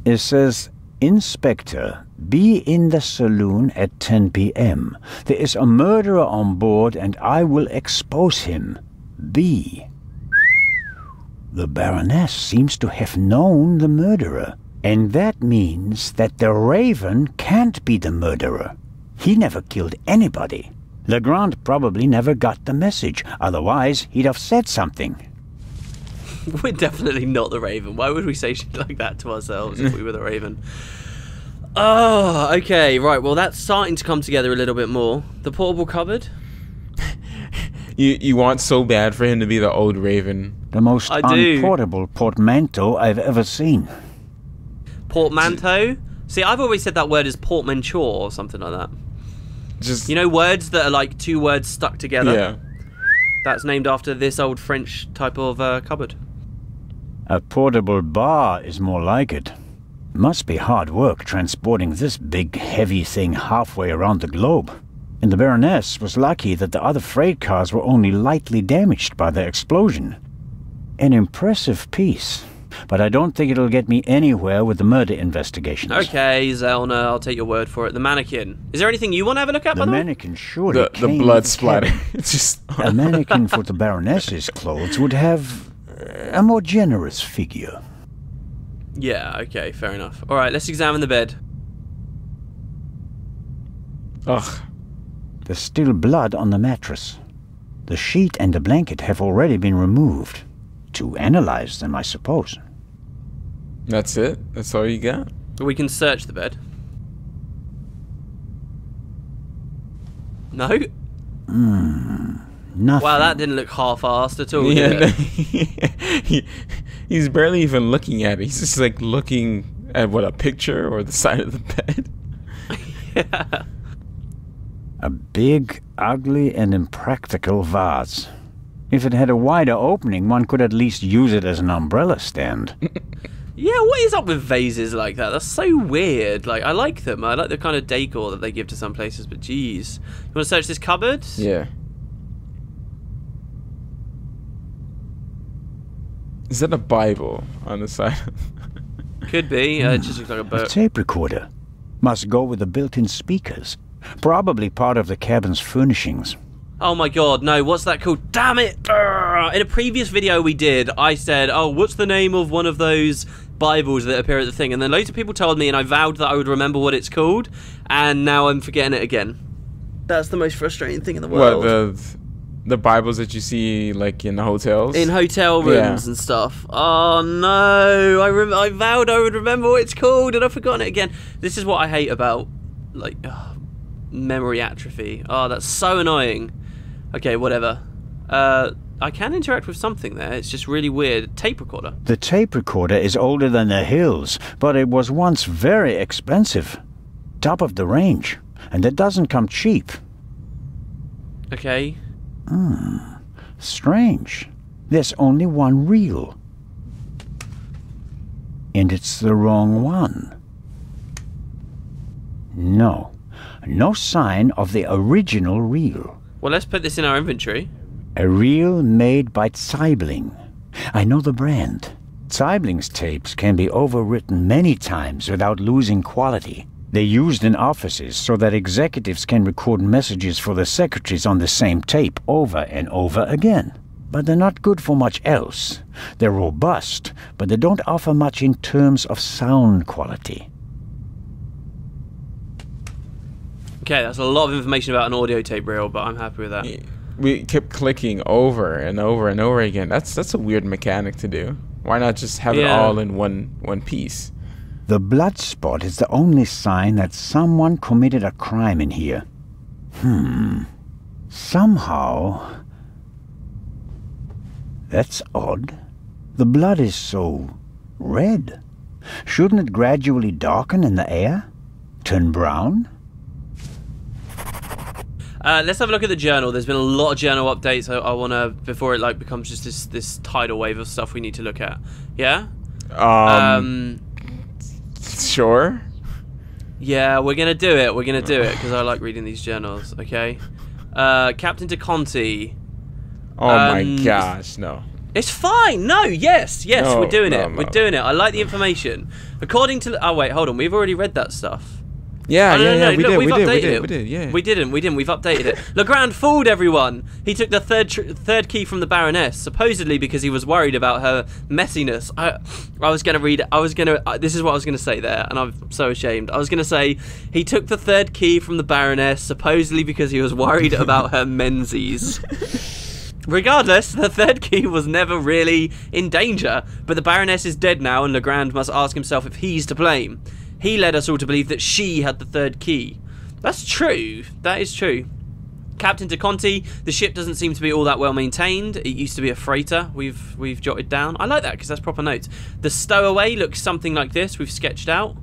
It says, Inspector, be in the saloon at 10 p.m. There is a murderer on board and I will expose him. B. The baroness seems to have known the murderer, and that means that the Raven can't be the murderer. He never killed anybody. Legrand probably never got the message, otherwise he'd have said something. We're definitely not the Raven. Why would we say shit like that to ourselves if we were the Raven? Oh, okay, right, well that's starting to come together a little bit more. The portable cupboard? You want so bad for him to be the old Raven. The most unportable portmanteau I've ever seen. Portmanteau? See, I've always said that word as portmanteau or something like that. Just, you know, words that are like two words stuck together? Yeah. That's named after this old French type of cupboard. A portable bar is more like it. Must be hard work transporting this big, heavy thing halfway around the globe. And the Baroness was lucky that the other freight cars were only lightly damaged by the explosion. An impressive piece, but I don't think it'll get me anywhere with the murder investigations. Okay, Zelna, I'll take your word for it. The mannequin. Is there anything you want to have a look at, by the way? The mannequin surely the blood splatter. It's just a mannequin for the Baroness's clothes would have a more generous figure. Yeah, okay, fair enough. Alright, let's examine the bed. Ugh. There's still blood on the mattress. The sheet and the blanket have already been removed. To analyze them, I suppose. That's it? That's all you got? We can search the bed. No? Nothing. Wow, that didn't look half-assed at all, Yeah, did it? he's barely even looking at it. He's just like looking at what, a picture or the side of the bed? Yeah. A big, ugly, and impractical vase. If it had a wider opening, one could at least use it as an umbrella stand. Yeah, what is up with vases like that? That's so weird. Like, I like them. I like the kind of decor that they give to some places, but geez. You want to search this cupboard? Yeah. Is that a Bible on the side? Could be. It just looks like a A book. tape recorder. Must go with the built-in speakers. Probably part of the cabin's furnishings. Oh my god, no, what's that called? Damn it! Urgh. In a previous video we did, I said, oh, what's the name of one of those Bibles that appear at the thing? And then loads of people told me, and I vowed that I would remember what it's called, and now I'm forgetting it again. That's the most frustrating thing in the world. What, the Bibles that you see, like, in the hotels? In hotel rooms and stuff. Oh no, I vowed I would remember what it's called, and I've forgotten it again. This is what I hate about, like, memory atrophy. Oh, that's so annoying. Okay, whatever. I can interact with something there. It's just really weird. Tape recorder. The tape recorder is older than the hills, but it was once very expensive. Top of the range. And it doesn't come cheap. Okay. Strange. There's only one reel. And it's the wrong one. No. No sign of the original reel. Well, let's put this in our inventory. A reel made by Zeibling. I know the brand. Zeibling's tapes can be overwritten many times without losing quality. They're used in offices so that executives can record messages for the secretaries on the same tape over and over again. But they're not good for much else. They're robust, but they don't offer much in terms of sound quality. Okay, that's a lot of information about an audio tape reel, but I'm happy with that. We kept clicking over and over and over again. That's a weird mechanic to do. Why not just have it all in one piece? The blood spot is the only sign that someone committed a crime in here. Somehow... That's odd. The blood is so red. Shouldn't it gradually darken in the air? Turn brown? Let's have a look at the journal. There's been a lot of journal updates. I want to, before it like becomes just this tidal wave of stuff we need to look at. Yeah? Sure. Yeah, we're going to do it. We're going to do it because I like reading these journals, okay? Captain DeConti. Oh my gosh, no. It's fine. No, yes, No, we're doing no, it. no. We're doing it. I like the information. According to... Oh, wait, hold on. We've already read that stuff. Yeah, Oh, no, we look, did, updated we did, yeah. We didn't. We've updated it. Legrand fooled everyone. He took the third key from the baroness, supposedly because he was worried about her messiness. I was gonna read it. This is what I was gonna say there, and I'm so ashamed. I was gonna say he took the third key from the baroness, supposedly because he was worried about her menses. Regardless, the third key was never really in danger, but the baroness is dead now, and Legrand must ask himself if he's to blame. He led us all to believe that she had the third key. That's true. That is true. Captain DeConti, the ship doesn't seem to be all that well maintained. It used to be a freighter. We've jotted down. I like that because that's proper notes. The stowaway looks something like this. We've sketched out.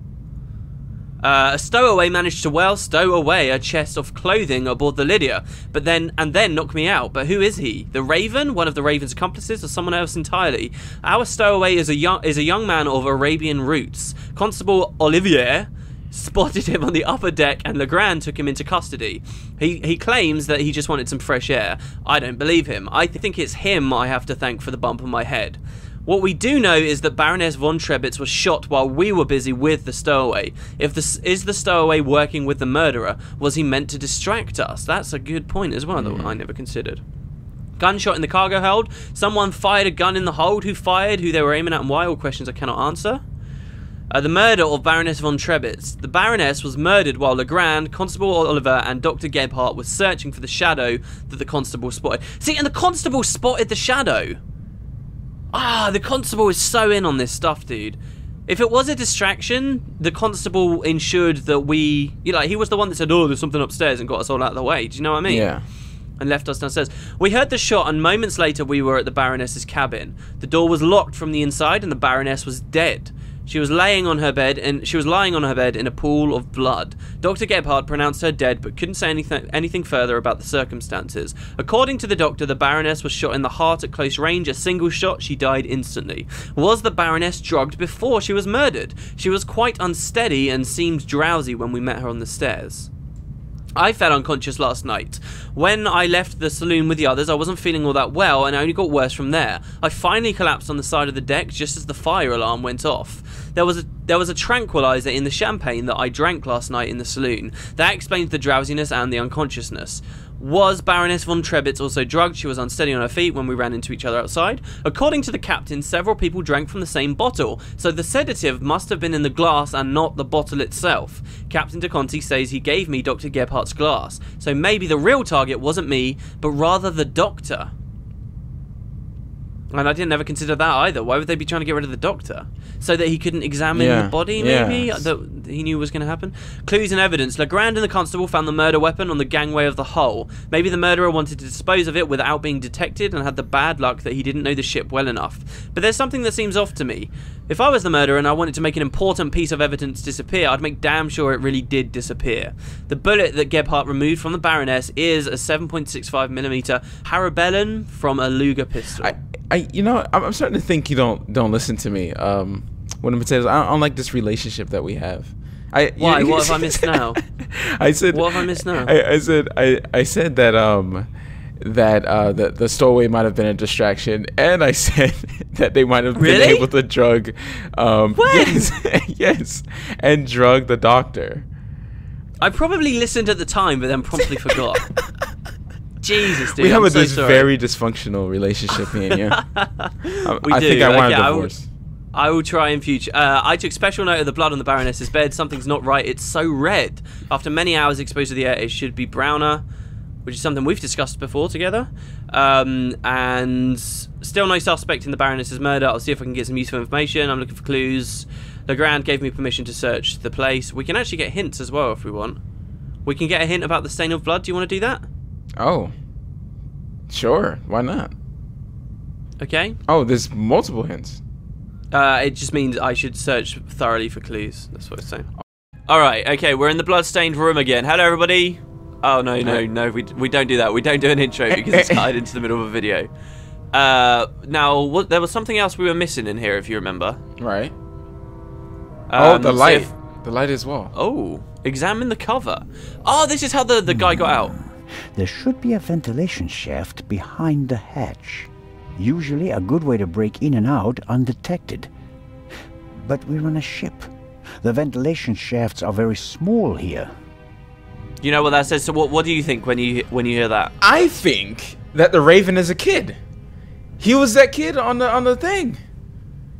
A stowaway managed to stow away a chest of clothing aboard the Lydia, and then knock me out. But who is he? The Raven? One of the Raven's accomplices, or someone else entirely? Our stowaway is a young man of Arabian roots. Constable Olivier spotted him on the upper deck, and Legrand took him into custody. He claims that he just wanted some fresh air. I don't believe him. I think it's him I have to thank for the bump on my head. What we do know is that Baroness von Trebitz was shot while we were busy with the stowaway. Is the stowaway working with the murderer? Was he meant to distract us? That's a good point as well that I never considered. Gunshot in the cargo hold. Someone fired a gun in the hold. Who fired? Who they were aiming at and why? All questions I cannot answer. The murder of Baroness von Trebitz. The Baroness was murdered while Legrand, Constable Oliver, and Dr. Gebhardt were searching for the shadow that the constable spotted. See, and the constable spotted the shadow. The constable is so in on this stuff, dude. If it was a distraction, the constable ensured that he was the one that said, oh, there's something upstairs, and got us all out of the way. Do you know what I mean? Yeah. And left us downstairs. We heard the shot, and moments later we were at the Baroness's cabin. The door was locked from the inside, and the Baroness was dead. She was lying on her bed in a pool of blood. Dr. Gebhardt pronounced her dead, but couldn't say anything further about the circumstances. According to the doctor, the Baroness was shot in the heart at close range. A single shot, she died instantly. Was the Baroness drugged before she was murdered? She was quite unsteady and seemed drowsy when we met her on the stairs. I fell unconscious last night. When I left the saloon with the others, I wasn't feeling all that well, and I only got worse from there. I finally collapsed on the side of the deck just as the fire alarm went off. There was a tranquilizer in the champagne that I drank last night in the saloon. That explains the drowsiness and the unconsciousness. Was Baroness von Trebitz also drugged? She was unsteady on her feet when we ran into each other outside. According to the captain, several people drank from the same bottle, so the sedative must have been in the glass and not the bottle itself. Captain DeConti says he gave me Dr. Gebhardt's glass, so maybe the real target wasn't me, but rather the doctor. And I didn't ever consider that either. Why would they be trying to get rid of the doctor? So that he couldn't examine the body, maybe? That he knew was going to happen? Clues and evidence. Legrand and the constable found the murder weapon on the gangway of the hull. Maybe the murderer wanted to dispose of it without being detected and had the bad luck that he didn't know the ship well enough. But there's something that seems off to me. If I was the murderer and I wanted to make an important piece of evidence disappear, I'd make damn sure it really did disappear. The bullet that Gebhardt removed from the Baroness is a 7.65mm Parabellum from a Luger pistol. I'm starting to think you don't listen to me. When it says I don't like this relationship that we have. Why? What have I missed now? I said. What have I missed now? I said that that the stowaway might have been a distraction, and I said that they might have been able to drug. Yes, and drug the doctor. I probably listened at the time, but then promptly forgot. Jesus, dude. We have this very dysfunctional relationship, me and you. I do. think I want a divorce. I will try in future. I took special note of the blood on the Baroness's bed. Something's not right. It's so red. After many hours exposed to the air, it should be browner, which is something we've discussed before together. And still no suspect in the Baroness's murder. I'll see if I can get some useful information. I'm looking for clues. Legrand gave me permission to search the place. We can actually get hints as well if we want. We can get a hint about the stain of blood. Do you want to do that? Oh, sure. Why not? Okay. Oh, there's multiple hints. It just means I should search thoroughly for clues. That's what it's saying. Alright, okay, we're in the blood-stained room again. Hello, everybody. Oh, no, we don't do that. We don't do an intro because it's tied into the middle of a video. Now, there was something else we were missing in here, if you remember. Right. The light. The light as well. Oh, examine the cover. Oh, this is how the guy got out. There should be a ventilation shaft behind the hatch. Usually a good way to break in and out undetected. But we're on a ship. The ventilation shafts are very small here. You know what that says? So what do you think when you hear that? I think that the Raven is a kid. He was that kid on the thing.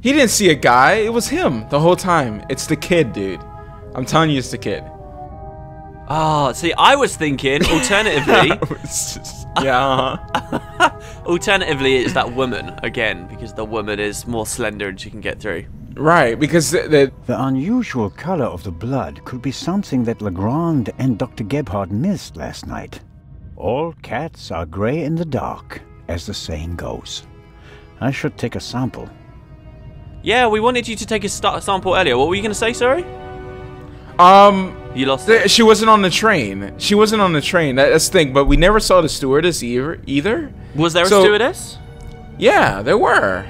He didn't see a guy. It was him the whole time. It's the kid, dude. I'm telling you, it's the kid. Oh, see, I was thinking, alternatively... yeah. Alternatively, it's that woman, again, because the woman is more slender and she can get through. Right, because the unusual color of the blood could be something that Legrand and Dr. Gebhardt missed last night. All cats are gray in the dark, as the saying goes. I should take a sample. Yeah, we wanted you to take a sample earlier. What were you going to say, sorry? You lost it. She wasn't on the train. She wasn't on the train. That's the thing. But we never saw the stewardess either. Was there a stewardess? Yeah, there were.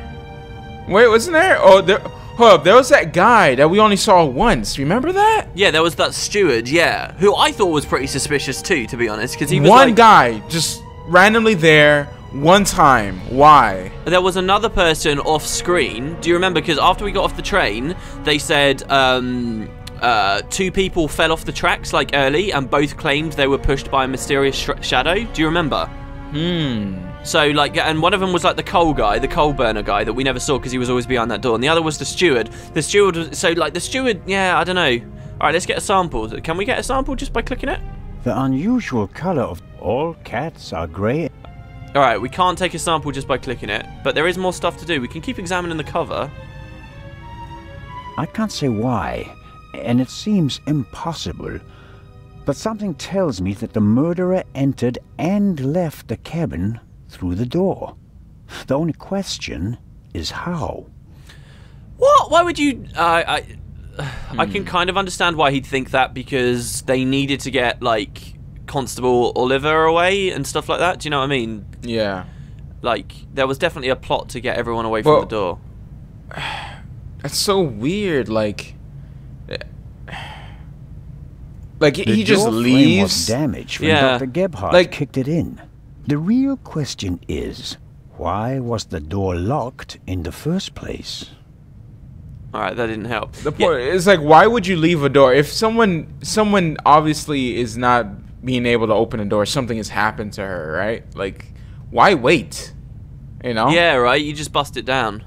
Wait, wasn't there? Oh, there was that guy that we only saw once. Remember that? Yeah, there was that steward. Yeah, who I thought was pretty suspicious too, to be honest, because he was one guy just randomly there. One time. Why? There was another person off screen. Do you remember? Because after we got off the train, they said 2 people fell off the tracks like early, and both claimed they were pushed by a mysterious shadow. Do you remember? So like, and one of them was like the coal guy, the coal burner guy that we never saw because he was always behind that door, and the other was the steward. The steward was, so like the steward, yeah, I don't know. All right, let's get a sample. Can we get a sample just by clicking it? The unusual color of all cats are gray. Alright, we can't take a sample just by clicking it, but there is more stuff to do. We can keep examining the cover. I can't say why, and it seems impossible, but something tells me that the murderer entered and left the cabin through the door. The only question is how. What? Why would you... I can kind of understand why he'd think that, because they needed to get, like... Constable Oliver away and stuff like that. Do you know what I mean? Yeah. Like, there was definitely a plot to get everyone away from the door. That's so weird. Like he just leaves. Was damaged when Dr. Gebhardt kicked it in. The real question is, why was the door locked in the first place? Alright, that didn't help. The point is, like, why would you leave a door if someone obviously is not being able to open a door? Something has happened to her, right? Like, why wait? You know? Yeah, right. You just bust it down.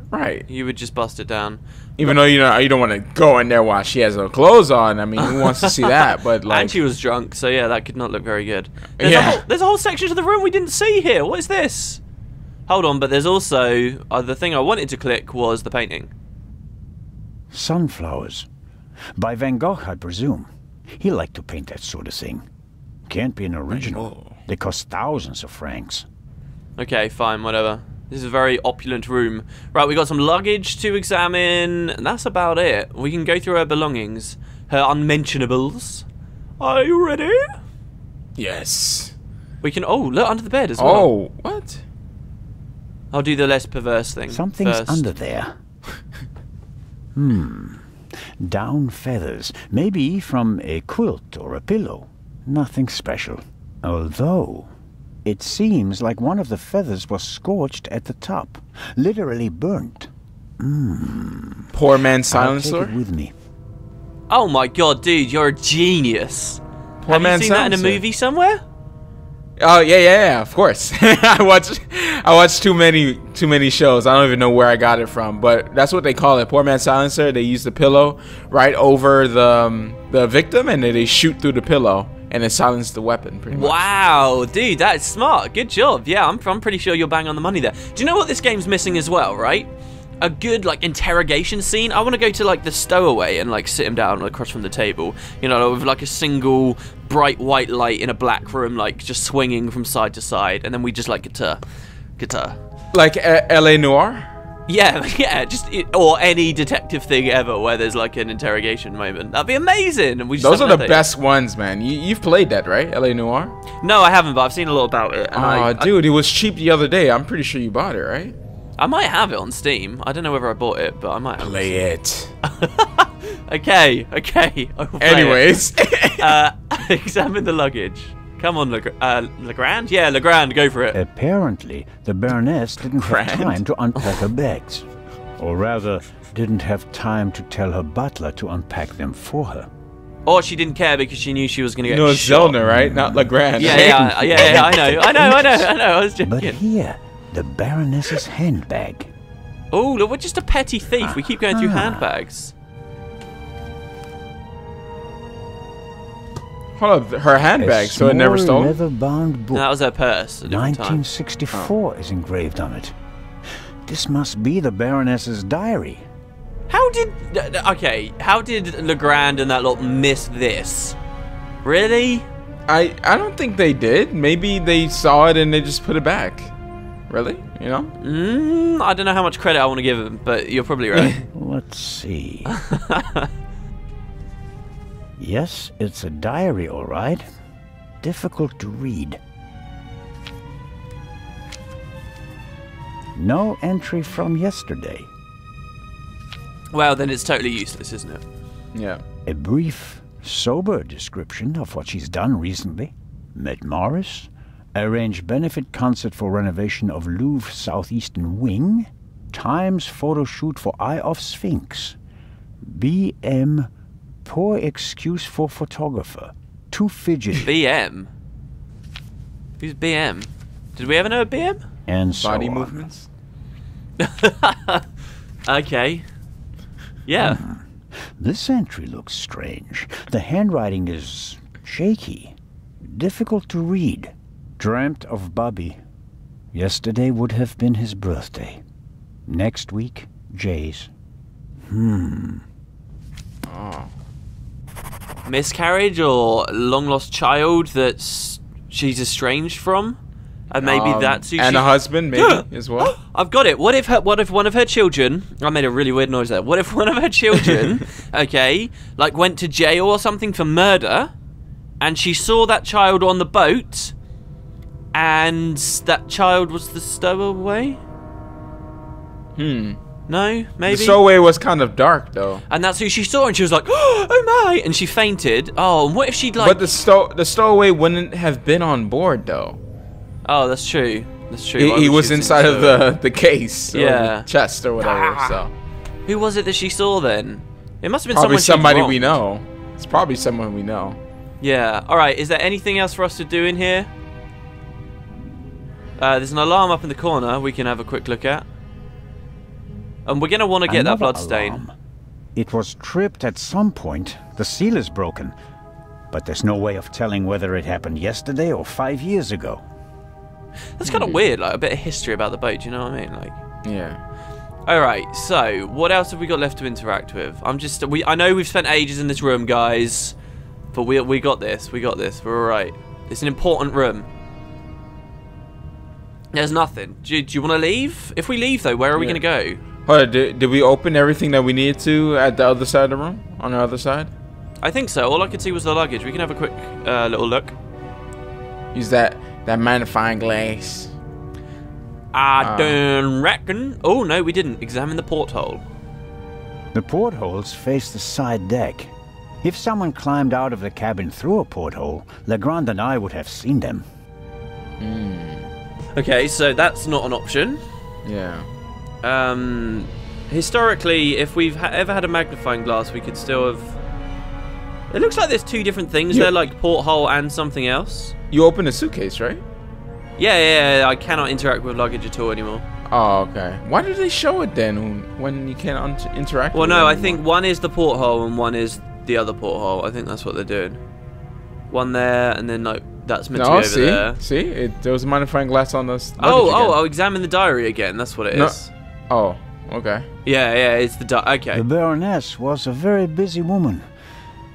Right. You would just bust it down. Even though you don't want to go in there while she has her clothes on. I mean, who wants to see that? But like, and she was drunk, so yeah, that could not look very good. There's a whole section of the room we didn't see here. What is this? Hold on, but there's also the thing I wanted to click was the painting. Sunflowers, by Van Gogh, I presume. He liked to paint that sort of thing. Can't be an original. They cost thousands of francs. Okay, fine, whatever. This is a very opulent room. Right, we got some luggage to examine, and that's about it. We can go through her belongings, her unmentionables. Are you ready? Yes. We can. Oh, look under the bed as well. Oh, what? I'll do the less perverse thing. Something's first. under there. Down feathers, maybe from a quilt or a pillow. Nothing special. Although, it seems like one of the feathers was scorched at the top. Literally burnt. Poor man silencer? I'll take it with me. Oh my god, dude, you're a genius. Poor man Have you seen that in a movie somewhere? Oh yeah, of course. I watched too many shows. I don't even know where I got it from, but that's what they call it. Poor man silencer. They use the pillow right over the victim, and then they shoot through the pillow and then silence the weapon. Pretty much. Wow, dude, that's smart. Good job. Yeah, I'm pretty sure you're bang on the money there. Do you know what this game's missing as well? Right? A good like interrogation scene. I want to go to like the stowaway and like sit him down across from the table, you know, with like a single bright white light in a black room, like just swinging from side to side, and then we just like guitar like L.A. Noire. Yeah, or any detective thing ever where there's like an interrogation moment. That'd be amazing. And we just those are the best ones, man. You've played that, right? L.A. Noire. No, I haven't, but I've seen a lot about it. And dude, it was cheap the other day. I'm pretty sure you bought it, right? I might have it on Steam. I don't know whether I bought it, but I might have Play it. Okay. Anyways. Examine the luggage. Come on, Legrand? Yeah, Legrand, go for it. Apparently, the Baroness didn't have time to unpack her bags. Or rather, didn't have time to tell her butler to unpack them for her. Or she didn't care because she knew she was going to get it's shot. Zellner, right? Not Legrand. Yeah, I know, I was joking. But here, the Baroness's handbag. Oh, look, we're just a petty thief. We keep going through handbags. Hold up, her handbag, so it never stole? Leather-bound book. No, that was her purse. A different time. 1964 is engraved on it. This must be the Baroness's diary. How did Legrand and that lot miss this? Really? I don't think they did. Maybe they saw it and they just put it back. Really? You know? I don't know how much credit I want to give them, but you're probably right. Let's see. Yes, it's a diary, all right. Difficult to read. No entry from yesterday. Well, then it's totally useless, isn't it? Yeah. A brief, sober description of what she's done recently. Met Morris, arranged benefit concert for renovation of Louvre Southeastern Wing, Times photo shoot for Eye of Sphinx, BM, poor excuse for photographer, too fidgety. BM? Who's BM? Did we ever know a BM? And so Body on. movements? Okay. Yeah. This entry looks strange. The handwriting is shaky, difficult to read. Dreamt of Bobby. Yesterday would have been his birthday. Next week, Jay's. Oh. Miscarriage or long lost child that she's estranged from? And maybe that's who and she... a husband, maybe, as well. I've got it. What if one of her children... I made a really weird noise there. What if one of her children, okay, like went to jail or something for murder, and she saw that child on the boat, and that child was the stowaway? No? Maybe? The stowaway was kind of dark, though. And that's who she saw, and she was like, oh my! And she fainted. Oh, and what if she'd like... But the stowaway wouldn't have been on board, though. Oh, that's true. That's true. He was inside of the case, or Yeah. the chest, or whatever. So Who was it that she saw then? It must have been probably someone somebody she'd we wronged. know. It's probably someone we know. Yeah. All right. Is there anything else for us to do in here? There's an alarm up in the corner we can have a quick look at. And we're going to want to get that Another blood stain. alarm. It was tripped at some point. The seal is broken. But there's no way of telling whether it happened yesterday or 5 years ago. That's kind of weird, like a bit of history about the boat, do you know what I mean? Like, Yeah. alright, so what else have we got left to interact with? I know we've spent ages in this room, guys, but we got this, we're alright. It's an important room. There's nothing. Do you want to leave? If we leave, though, where are we going to go? Hold on, did we open everything that we needed to at the other side of the room? On the other side? I think so. All I could see was the luggage. We can have a quick little look. Use that magnifying glass. I don't reckon. Oh, no, we didn't. Examine the porthole. The portholes face the side deck. If someone climbed out of the cabin through a porthole, Legrand and I would have seen them. Okay, so that's not an option. Yeah. Historically, if we've ever had a magnifying glass, we could still have... It looks like there's two different things. Yeah. They're like porthole and something else. You opened a suitcase, right? Yeah, I cannot interact with luggage at all anymore. Oh, okay. Why did they show it then when you can't interact Well, with no, it I anymore? think one is the porthole and one is the other porthole. I think that's what they're doing. One there, and then no, that's meant to be over see? there. See? There was a magnifying glass on this. I'll examine the diary again. That's what it is. Oh, okay. Yeah, it's the diary. Okay. The Baroness was a very busy woman,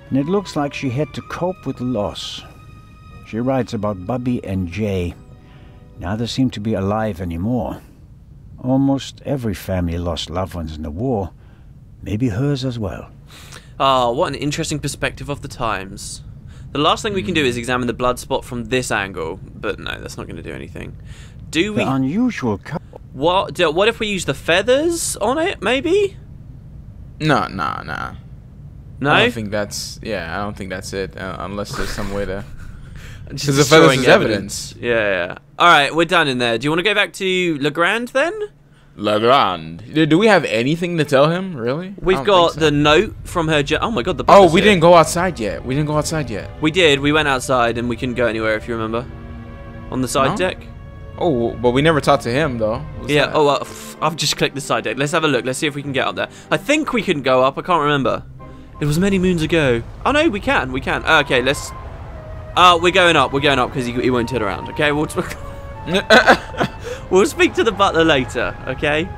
and it looks like she had to cope with loss. She writes about Bubby and Jay. Neither seem to be alive anymore. Almost every family lost loved ones in the war. Maybe hers as well. Oh, what an interesting perspective of the times. The last thing we can do is examine the blood spot from this angle, but no, that's not going to do anything. Do we? The unusual What if we use the feathers on it? Maybe. No. No. I don't think that's. Yeah, I don't think that's it. Unless there's some way to. Because the feathers is evidence. Yeah. Alright, we're done in there. Do you want to go back to Legrand then? Legrand. Do we have anything to tell him, really? We've got the note from her. Oh my god, the Oh, we didn't go outside yet. We didn't go outside yet. We did. We went outside and we couldn't go anywhere, if you remember. On the side deck. Oh, but we never talked to him, though. Yeah, I've just clicked the side deck. Let's have a look. Let's see if we can get up there. I think we can go up. I can't remember. It was many moons ago. Oh, no, we can. We can. Okay, let's... we're going up. We're going up because he won't turn around. Okay, we'll speak to the butler later, okay?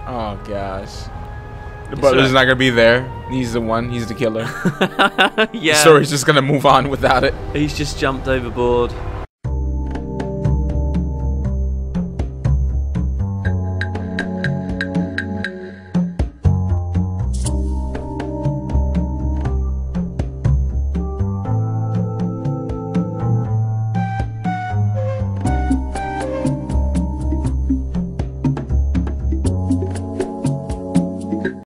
Oh, gosh. The butler's not going to be there. He's the one. He's the killer. Yeah. The story's just going to move on without it. He's just jumped overboard.